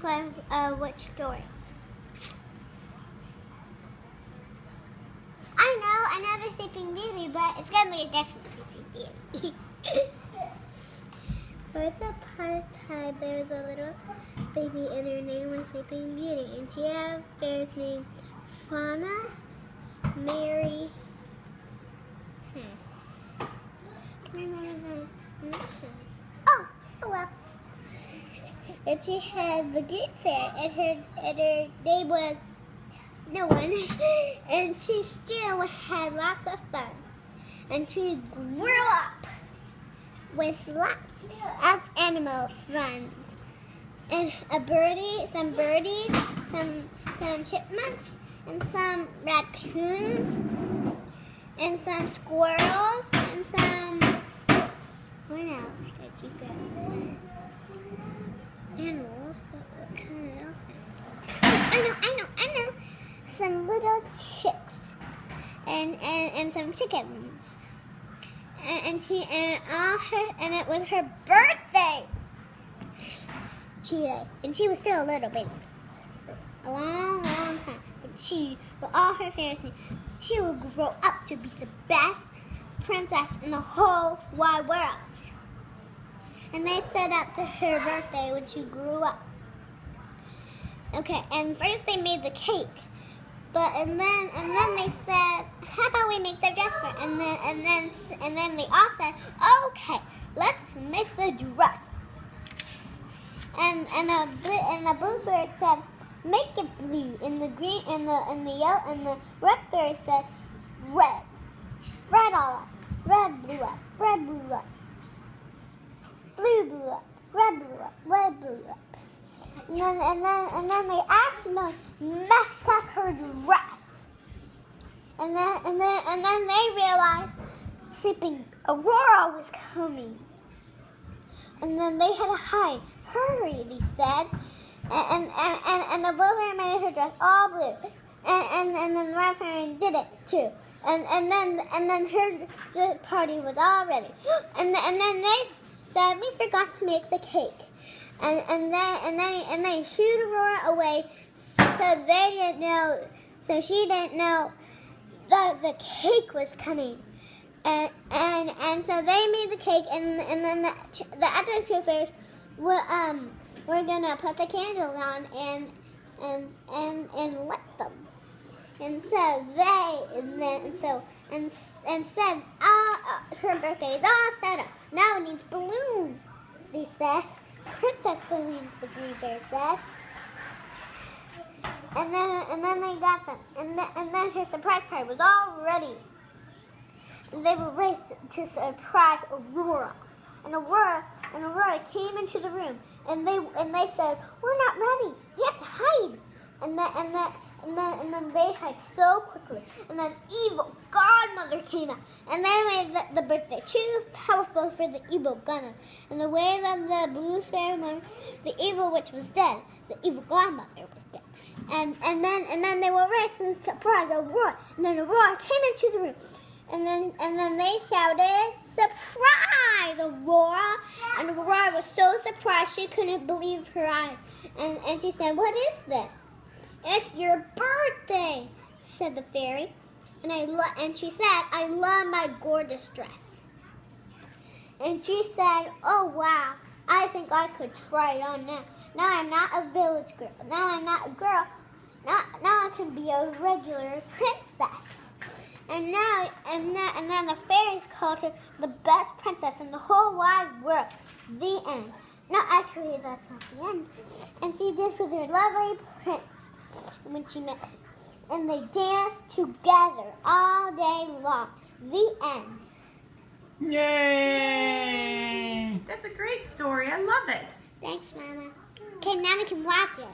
think of which story? I know the Sleeping Beauty, but it's gonna be a different Sleeping Beauty. Once upon a time, there was a little baby, and her name was Sleeping Beauty, and she had fairies named Fauna, Mary. Can I remember the? Oh well. And she had the Great Fairy, and her name was no one, and she still had lots of fun, and she grew up with lots of animal friends, and some birdies, some chipmunks, and some raccoons, and some squirrels, and some what else did you get? Animals, but what kind of I know. Some little chicks and some chickens. And it was her birthday. And she was still a little baby for a long time. But with all her fairies, she would grow up to be the best princess in the whole wide world. And they set up to her birthday when she grew up. Okay, and first they made the cake, and then they said, how about we make the dress for her? And then they all said, okay, let's make the dress. And the bluebird said, make it blue. And the green and the yellow and the red bird said, red all up, red blew up, red blew up. Blue blew up, red blew up, red blew up. And then they accidentally messed up her dress. And then they realized Sleeping Aurora was coming. And then they had to hide. Hurry, they said. And the blue fairy made her dress all blue. And then the red fairy did it too. And then the party was all ready. And then they said, we forgot to make the cake. And they shooed Aurora away, so she didn't know that the cake was coming. And so they made the cake, and then the other two fairies were gonna put the candles on and lit them. And so said, her birthday is all set up. Now it needs balloons, they said. Princess balloons, the green bear said. And then they got them. And then her surprise party was all ready. And they were raced to surprise Aurora. And Aurora came into the room. And they said, we're not ready. We have to hide. And then they hid so quickly. And then evil godmother came out. And they made the birthday too powerful for the evil godmother. And the way that the blue fairy mother, the evil witch was dead, the evil godmother was dead. And then they were raced to surprise Aurora. And then Aurora came into the room. And then they shouted, surprise, Aurora! And Aurora was so surprised she couldn't believe her eyes. And she said, what is this? It's your birthday, said the fairy. And she said, I love my gorgeous dress. And she said, oh wow, I think I could try it on now. Now I'm not a village girl. Now I'm not a girl. Now I can be a regular princess. And then the fairies called her the best princess in the whole wide world. The end. No, actually, that's not the end. And she did with her lovely prince when she met him. And they danced together all day long. The end. Yay! That's a great story. I love it. Thanks, Mama. Okay, now we can watch it.